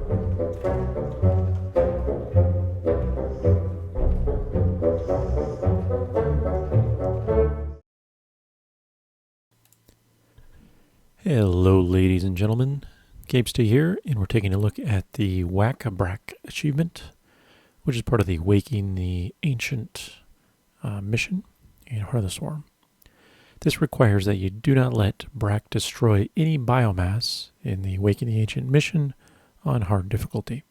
Hello ladies and gentlemen, gabestah here, and we're taking a look at the Whack-a-Brakk Achievement, which is part of the Waking the Ancient mission in Heart of the Swarm. This requires that you do not let Brakk destroy any biomass in the Waking the Ancient mission on hard difficulty.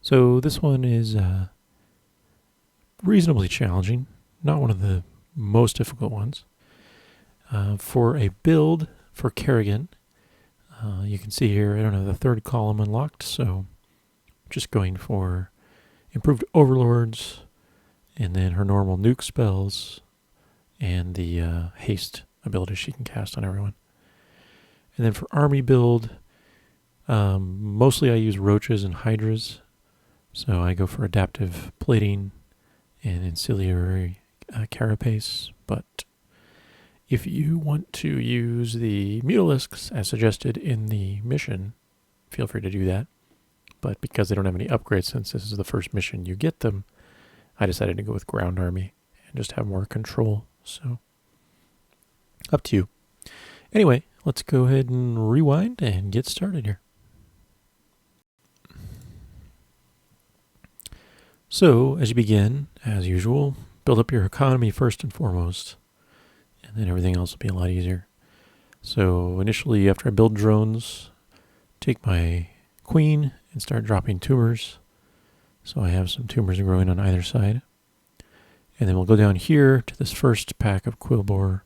So this one is reasonably challenging, not one of the most difficult ones. For a build for Kerrigan, you can see here I don't have the third column unlocked, so just going for improved overlords, and then her normal nuke spells, and the haste ability she can cast on everyone. And then for army build, mostly I use roaches and hydras, so I go for adaptive plating and ancillary carapace, but if you want to use the mutalisks as suggested in the mission, feel free to do that. But because they don't have any upgrades since this is the first mission you get them, I decided to go with ground army and just have more control. So, up to you. Anyway, let's go ahead and rewind and get started here. So, as you begin, as usual, build up your economy first and foremost. And then everything else will be a lot easier. So initially, after I build drones, take my queen and start dropping tumors. So I have some tumors growing on either side. And then we'll go down here to this first pack of Quilgore,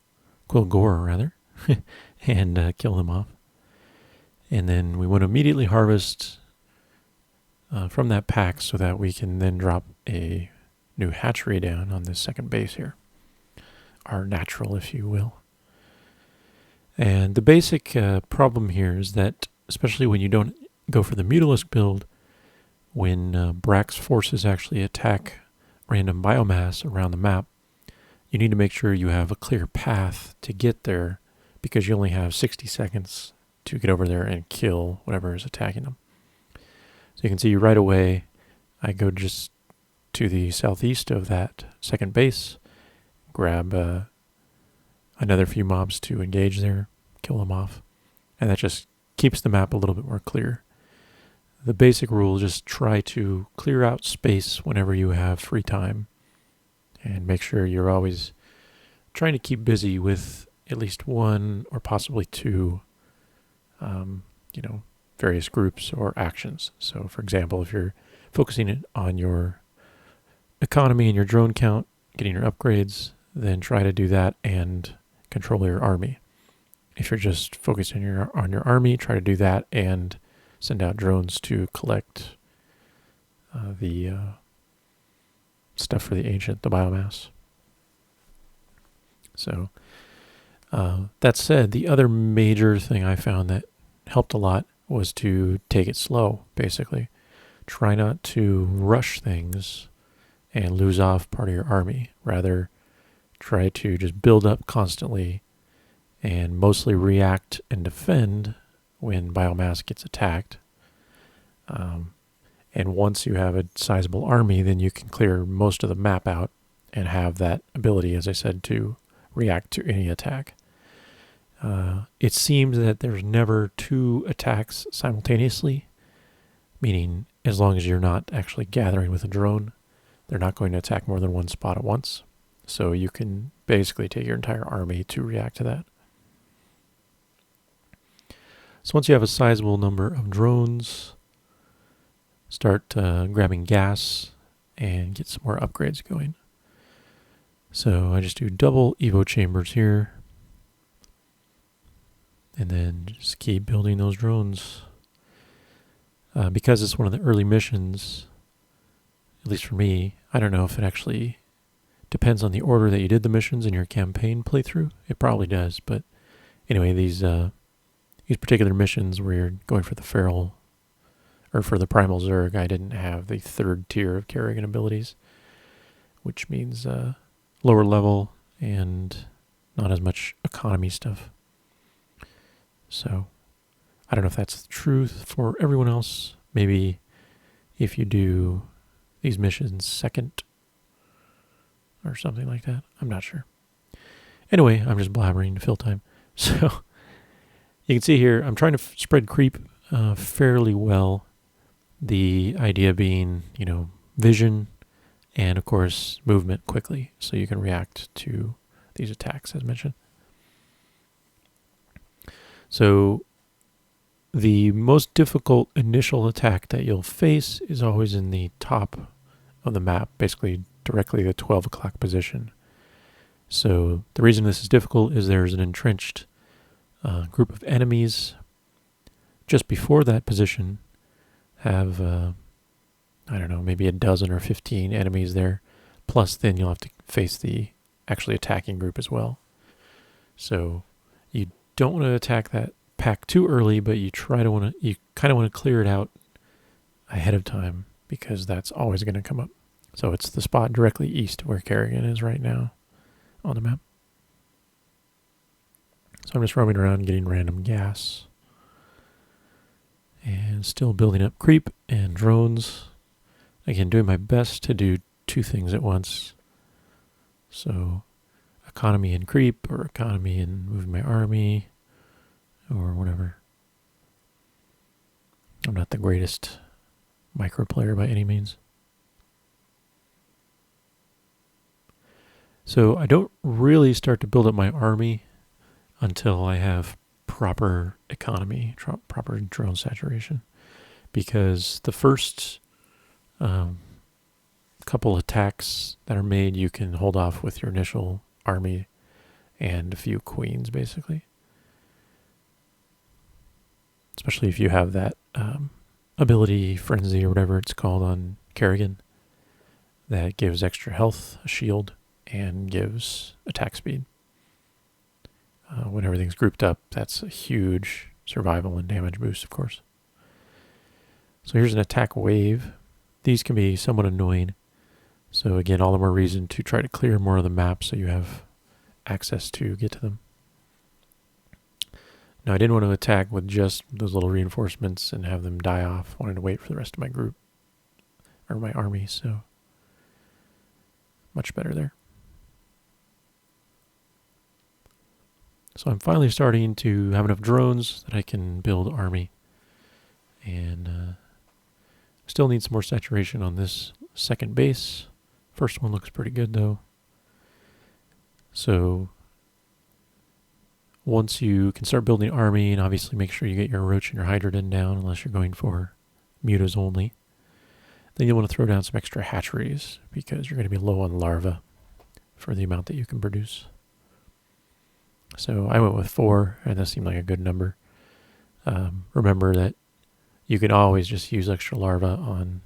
and kill them off. And then we want to immediately harvest from that pack so that we can then drop a new hatchery down on this second base here. Our natural, if you will. And the basic problem here is that, especially when you don't go for the mutalisk build, when Brakk's forces actually attack random biomass around the map, you need to make sure you have a clear path to get there, because you only have 60 seconds to get over there and kill whatever is attacking them. So you can see right away, I go just to the southeast of that second base, grab another few mobs to engage there, kill them off, and that just keeps the map a little bit more clear. The basic rule is just try to clear out space whenever you have free time, and make sure you're always trying to keep busy with at least one or possibly two various groups or actions. So for example, if you're focusing on your economy and your drone count, getting your upgrades, then try to do that and control your army. If you're just focused on your army, try to do that and send out drones to collect the stuff for the ancient, the biomass. So that said, the other major thing I found that helped a lot was to take it slow, basically. Try not to rush things and lose off part of your army. Rather, try to just build up constantly and mostly react and defend when biomass gets attacked. And once you have a sizable army, then you can clear most of the map out and have that ability, as I said, to react to any attack. It seems that there's never two attacks simultaneously, meaning as long as you're not actually gathering with a drone, they're not going to attack more than one spot at once. So you can basically take your entire army to react to that. So once you have a sizable number of drones, start grabbing gas and get some more upgrades going. So I just do double Evo chambers here. And then just keep building those drones. Because it's one of the early missions, at least for me, I don't know if it actually depends on the order that you did the missions in your campaign playthrough. It probably does, but anyway, these particular missions where you're going for the feral, or for the primal Zerg, I didn't have the third tier of Kerrigan abilities, which means lower level and not as much economy stuff. So I don't know if that's the truth for everyone else. Maybe if you do these missions second or something like that. I'm not sure. Anyway, I'm just blabbering to fill time. So you can see here, I'm trying to spread creep fairly well. The idea being, vision and, of course, movement quickly so you can react to these attacks as mentioned. So the most difficult initial attack that you'll face is always in the top of the map, basically directly the 12 o'clock position. So the reason this is difficult is there's an entrenched group of enemies just before that position. Have, maybe a dozen or 15 enemies there. Plus then you'll have to face the actually attacking group as well. So you don't want to attack that pack too early, but you kind of want to clear it out ahead of time because that's always going to come up. So it's the spot directly east where Kerrigan is right now on the map. So I'm just roaming around getting random gas. And still building up creep and drones. Again, doing my best to do two things at once. So economy and creep, or economy and moving my army, or whatever. I'm not the greatest micro player by any means. So I don't really start to build up my army until I have proper economy, proper drone saturation, because the first couple attacks that are made you can hold off with your initial army and a few queens, basically. Especially if you have that ability, frenzy, or whatever it's called on Kerrigan, that gives extra health, a shield, and gives attack speed. When everything's grouped up, that's a huge survival and damage boost, of course. So here's an attack wave. These can be somewhat annoying. So again, all the more reason to try to clear more of the map so you have access to get to them. Now I didn't want to attack with just those little reinforcements and have them die off. I wanted to wait for the rest of my group, or my army, so much better there. So I'm finally starting to have enough drones that I can build army. And still need some more saturation on this second base. First one looks pretty good though. So once you can start building army, and obviously make sure you get your roach and your hydrogen down unless you're going for mutas only, then you'll want to throw down some extra hatcheries because you're going to be low on larvae for the amount that you can produce. So I went with 4, and that seemed like a good number. Remember that you can always just use extra larvae on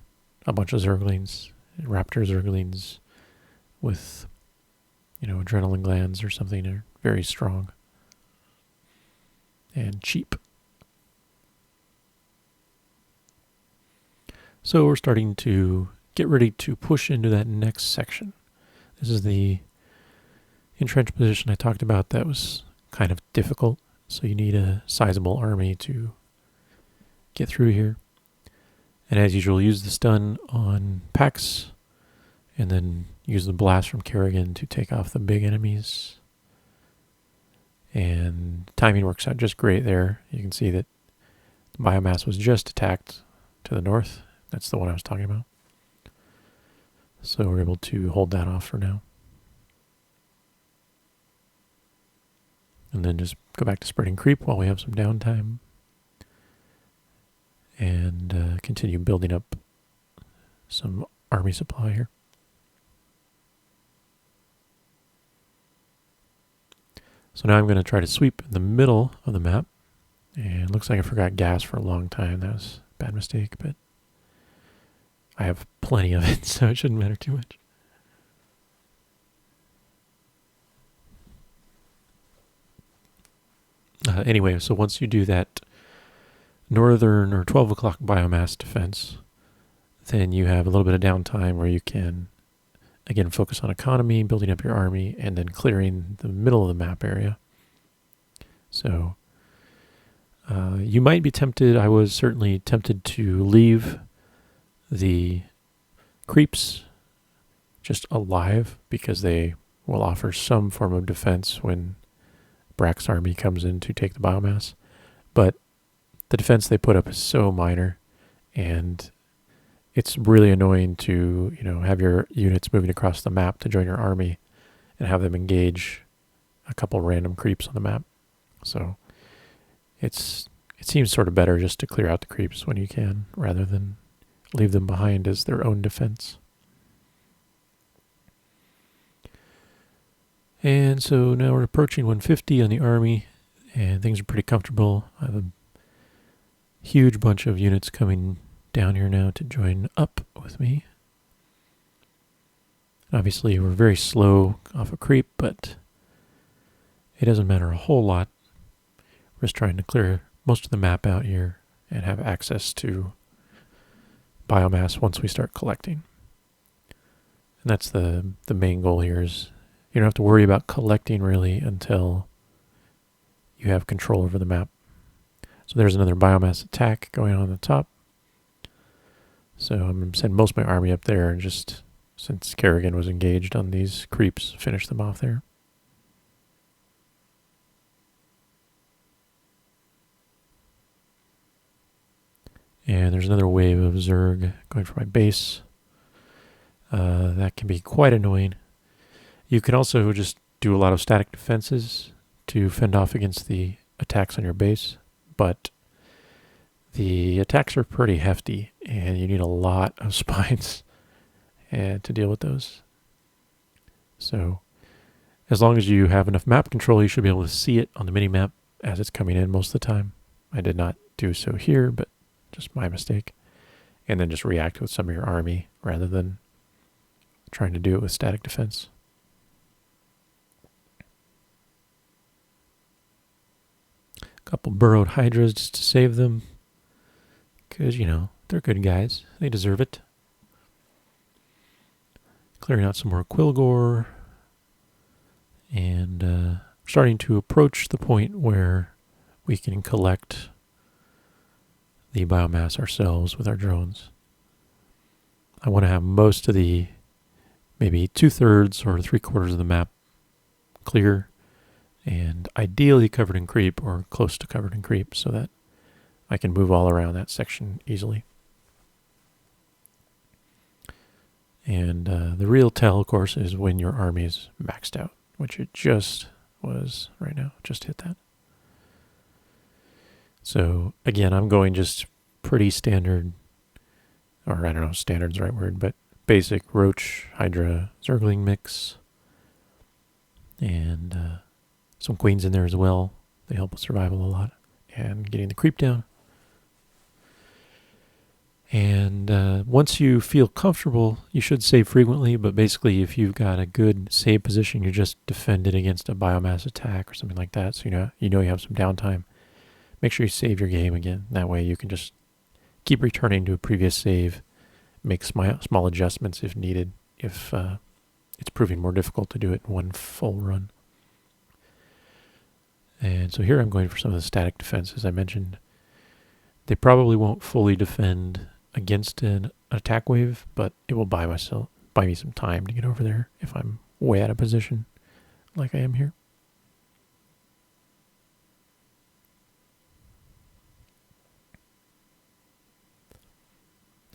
a bunch of zerglings, raptor zerglings with, adrenaline glands or something. They're very strong and cheap. So we're starting to get ready to push into that next section. This is the entrenched position I talked about that was kind of difficult. So you need a sizable army to get through here. And as usual, use the stun on packs and then use the blast from Kerrigan to take off the big enemies. And timing works out just great there. You can see that the biomass was just attacked to the north. That's the one I was talking about. So we're able to hold that off for now. And then just go back to spreading creep while we have some downtime. And continue building up some army supply here. So now I'm going to try to sweep in the middle of the map. And it looks like I forgot gas for a long time. That was a bad mistake, but I have plenty of it, so it shouldn't matter too much. Anyway, so once you do that northern or 12 o'clock biomass defense, then you have a little bit of downtime where you can, again, focus on economy, building up your army, and then clearing the middle of the map area. So You might be tempted, I was certainly tempted to leave the creeps just alive because they will offer some form of defense when Brack's army comes in to take the biomass. But the defense they put up is so minor, and it's really annoying to, have your units moving across the map to join your army and have them engage a couple random creeps on the map. So it seems sort of better just to clear out the creeps when you can, rather than leave them behind as their own defense. And so now we're approaching 150 on the army, and things are pretty comfortable. I have a huge bunch of units coming down here now to join up with me. Obviously, we're very slow off a creep, but it doesn't matter a whole lot. We're just trying to clear most of the map out here and have access to biomass once we start collecting. And that's the main goal here, is you don't have to worry about collecting really until you have control over the map. So there's another biomass attack going on the top. So I'm going to send most of my army up there, and just, since Kerrigan was engaged on these creeps, finish them off there. And there's another wave of Zerg going for my base. That can be quite annoying. You can also just do a lot of static defenses to fend off against the attacks on your base, but the attacks are pretty hefty, and you need a lot of spines to deal with those. So as long as you have enough map control, you should be able to see it on the mini-map as it's coming in most of the time. I did not do so here, but just my mistake. And then just react with some of your army rather than trying to do it with static defense. A couple burrowed hydras just to save them, because, they're good guys. They deserve it. Clearing out some more Quilgore, and starting to approach the point where we can collect the biomass ourselves with our drones. I want to have most of the, maybe 2/3 or 3/4 of the map clear, and ideally covered in creep or close to covered in creep, so that I can move all around that section easily. And the real tell, of course, is when your army is maxed out, which it just was right now. Just hit that. So again, I'm going just pretty standard, or I don't know, standard's the right word, but basic Roach, Hydra, Zergling mix. And some queens in there as well. They help with survival a lot. And getting the creep down. And once you feel comfortable, you should save frequently, but basically if you've got a good save position, you just defend it against a biomass attack or something like that, so you know you have some downtime. Make sure you save your game again. That way you can just keep returning to a previous save, make small adjustments if needed, if it's proving more difficult to do it in one full run. And so here I'm going for some of the static defenses I mentioned. They probably won't fully defend against an attack wave, but it will buy me some time to get over there if I'm way out of position like I am here.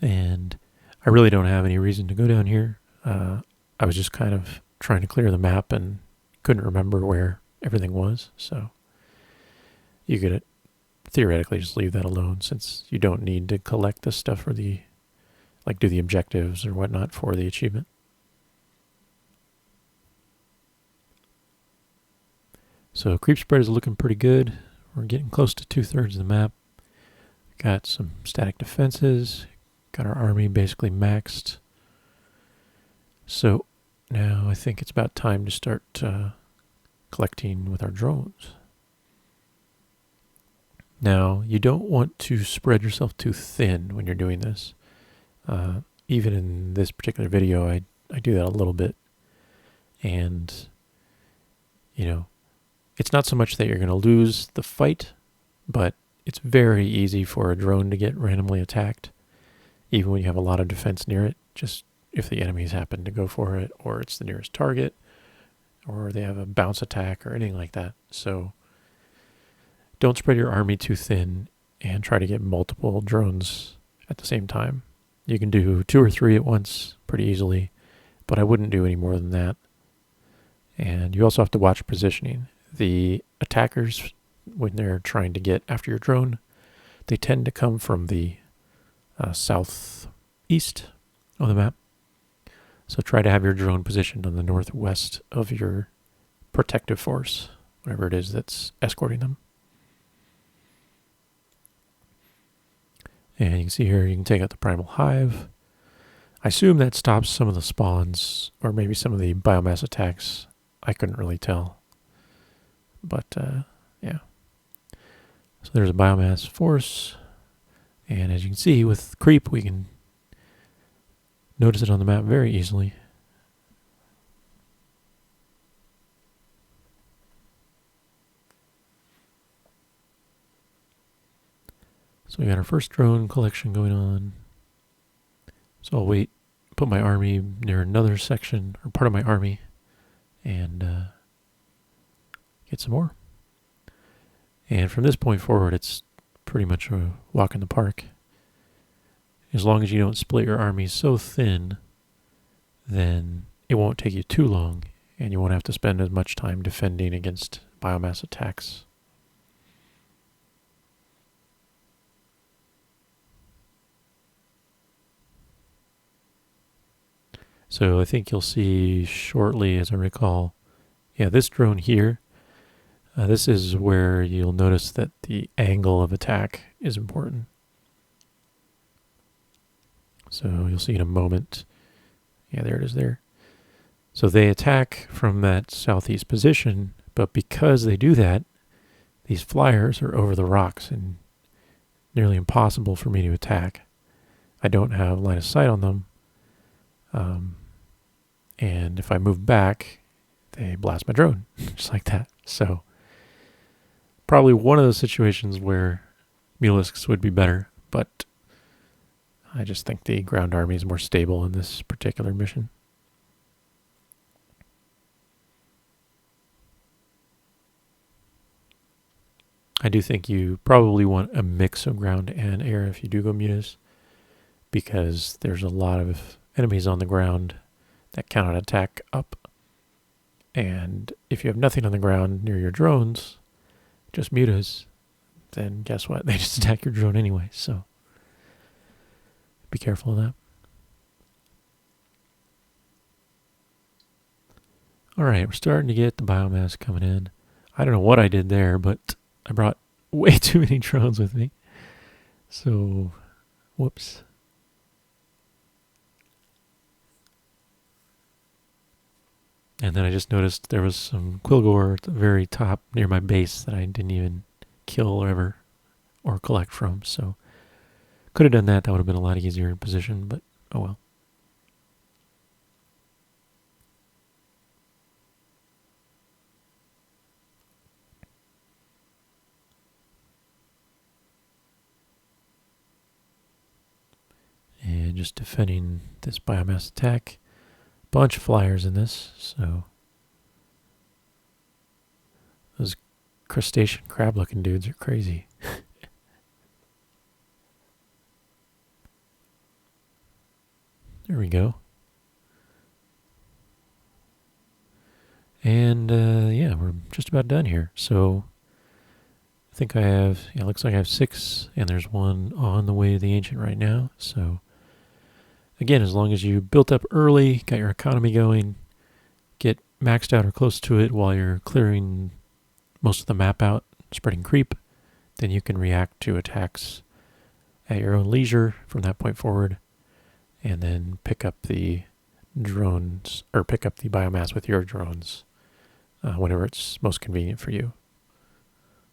And I really don't have any reason to go down here. I was just kind of trying to clear the map and couldn't remember where everything was, so you could theoretically just leave that alone, since you don't need to collect the stuff for do the objectives or whatnot for the achievement. So creep spread is looking pretty good. We're getting close to 2/3 of the map. Got some static defenses. Got our army basically maxed. So now I think it's about time to start collecting with our drones. Now, you don't want to spread yourself too thin when you're doing this. Even in this particular video, I do that a little bit. And, it's not so much that you're going to lose the fight, but it's very easy for a drone to get randomly attacked, even when you have a lot of defense near it, just if the enemies happen to go for it, or it's the nearest target, or they have a bounce attack or anything like that. So don't spread your army too thin and try to get multiple drones at the same time. You can do 2 or 3 at once pretty easily, but I wouldn't do any more than that. And you also have to watch positioning. The attackers, when they're trying to get after your drone, they tend to come from the southeast of the map. So try to have your drone positioned on the northwest of your protective force, whatever it is that's escorting them. And you can see here, you can take out the primal hive. I assume that stops some of the spawns, or maybe some of the biomass attacks. I couldn't really tell. But, yeah. So there's a biomass force. And as you can see, with creep, we can notice it on the map very easily. So we got our first drone collection going on. So I'll wait, put my army near another section, or part of my army, and get some more. And from this point forward, it's pretty much a walk in the park. As long as you don't split your army so thin, then it won't take you too long, and you won't have to spend as much time defending against biomass attacks. So I think you'll see shortly, as I recall, yeah, this drone here, this is where you'll notice that the angle of attack is important. So you'll see in a moment. Yeah, there it is there. So they attack from that southeast position, but because they do that, these flyers are over the rocks and nearly impossible for me to attack. I don't have line of sight on them. And if I move back, they blast my drone, just like that. So probably one of those situations where Mulisks would be better, but I just think the ground army is more stable in this particular mission. I do think you probably want a mix of ground and air if you do go mutas, because there's a lot of enemies on the ground that cannot attack up. And if you have nothing on the ground near your drones, just mutas, then guess what? They just attack your drone anyway, so be careful of that. Alright, we're starting to get the biomass coming in. I don't know what I did there, but I brought way too many drones with me. So, whoops. And then I just noticed there was some quillgore at the very top near my base that I didn't even kill or collect from. So could have done that. That would have been a lot easier position, but oh well. And just defending this biomass attack. Bunch of flyers in this, so those crustacean crab looking dudes are crazy. There we go. And yeah, we're just about done here. So I think I have, yeah, looks like I have 6, and there's one on the way to the ancient right now. So again, as long as you built up early, got your economy going, get maxed out or close to it while you're clearing most of the map out, spreading creep, then you can react to attacks at your own leisure from that point forward, and then pick up the drones, or pick up the biomass with your drones whenever it's most convenient for you.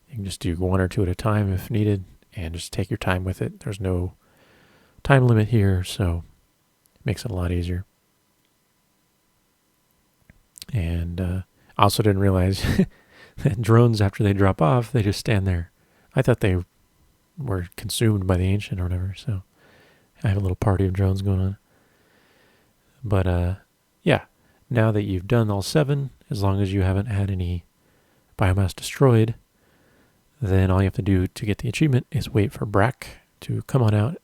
You can just do 1 or 2 at a time if needed, and just take your time with it. There's no time limit here, so makes it a lot easier. And I also didn't realize that drones, after they drop off, they just stand there. I thought they were consumed by the ancient or whatever. So I have a little party of drones going on. But yeah, now that you've done all 7, as long as you haven't had any biomass destroyed, then all you have to do to get the achievement is wait for Brakk to come on out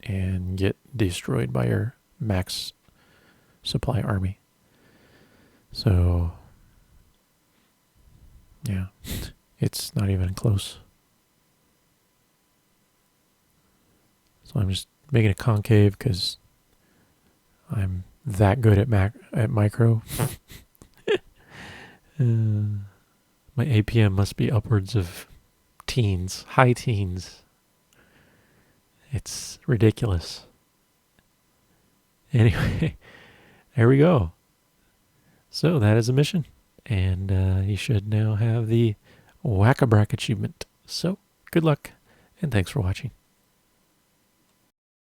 and get destroyed by your max supply army. So yeah, it's not even close. So I'm just making a concave because I'm that good at micro. My APM must be upwards of teens, high teens. It's ridiculous. Anyway, there we go. So that is a mission. And you should now have the Whack-a-Brakk achievement. So good luck, and thanks for watching.